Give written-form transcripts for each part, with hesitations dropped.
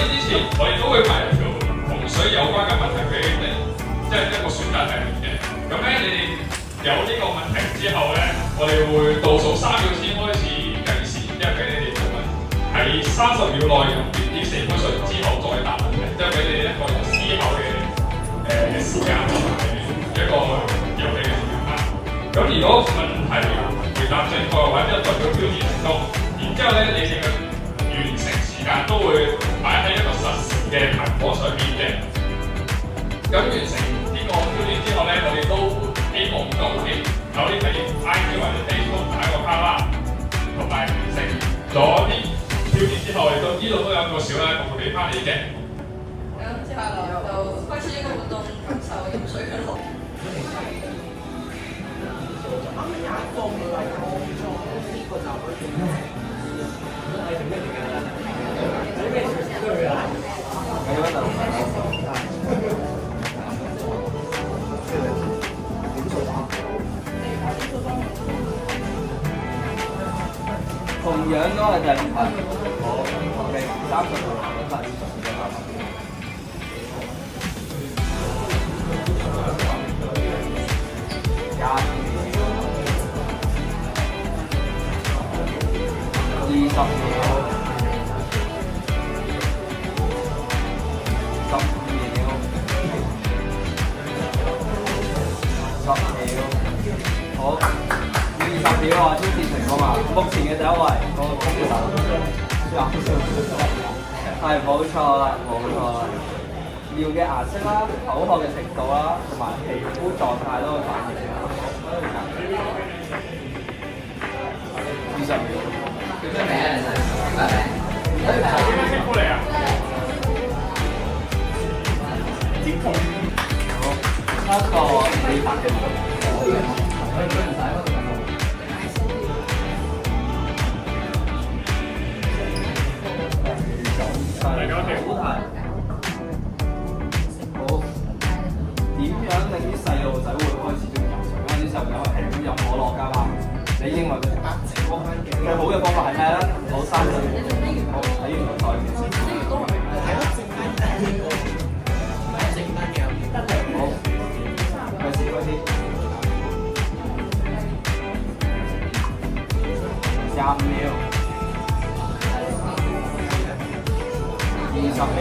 練之前，我哋都會問一條同水有關嘅問題俾你哋，即係一個選擇題嚟嘅。咁咧，你哋有呢個問題之後咧，我哋會倒數3秒先開始計時，即係俾你哋做問，喺30秒內用完呢4杯水之後再答問題，即係俾你哋一個有思考嘅時間同埋一個遊戲嘅時間啦。咁如果問題回答正確嘅話，即係代表挑戰成功。然之後咧，你哋嘅完成時間都會擺喺一個實時嘅蘋果上面嘅。咁完成呢個挑戰之後咧，我哋都希望各位有啲喺 IG 或者 Facebook 打個卡啦，同埋完成咗啲挑戰之後，我哋都呢度都有個小禮物會俾翻你嘅。咁接下來就開始呢個活動，感受飲水嘅樂。同樣都係第5題。好，OK，30條問題要12個答案。20秒，20秒，15秒，10秒，9秒，8秒，7秒，6秒，5秒，4秒，3秒，2秒，1秒，好，20秒啊，挑戰成功啊！目前嘅第一位嗰個公牛，係冇錯啦，冇錯啦。尿嘅顏色啦、口渴嘅程度啦，同埋皮膚狀態都會反映嘅。20秒。叫咩名啊？你咩名？點樣稱呼你啊？點稱？好，一個美白嘅女。點樣令啲細路仔會開始中意飲水？因為啲細路仔係會飲可樂㗎嘛。你認為最好嘅方法係咩咧？攞3秒，好，睇完個台面先。好，開始。15秒，20秒。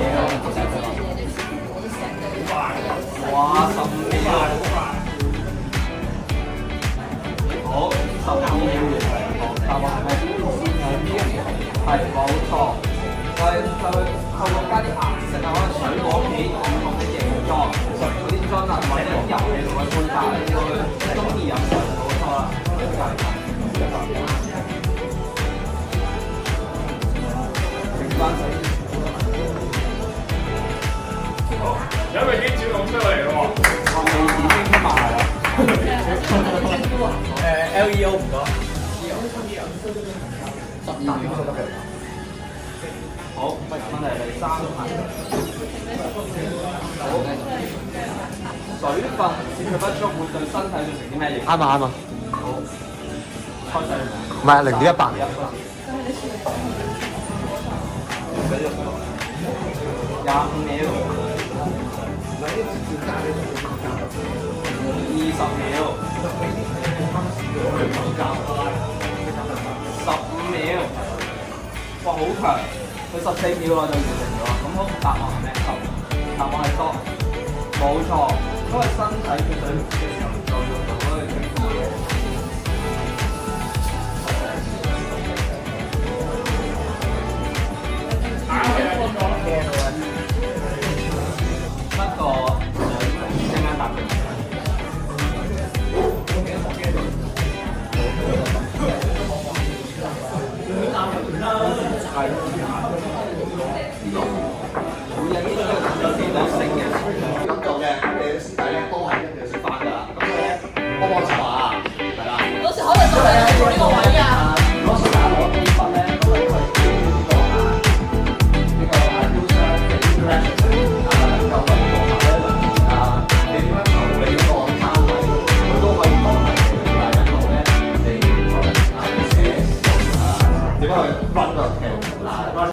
哇，15秒，好，12秒，答案係咩？係冇錯，就透過加啲顏色啊，可能水果皮唔同嘅形狀，嗰啲樽啊，或者啲遊戲同佢配搭，令到佢中意飲水，冇錯啦，整翻水。有位已經照講出嚟咯喎，我未已經出埋啦。LEO 唔該。好，問題第3題。好，水分攝取不足會對身體造成啲咩影響？啱啊啱啊。好，開始。唔係0.100。25秒。20秒，15秒，哇好強！佢14秒內就完成咗，咁好答案係咩？答案係多，冇錯，因為身體缺水嘅時候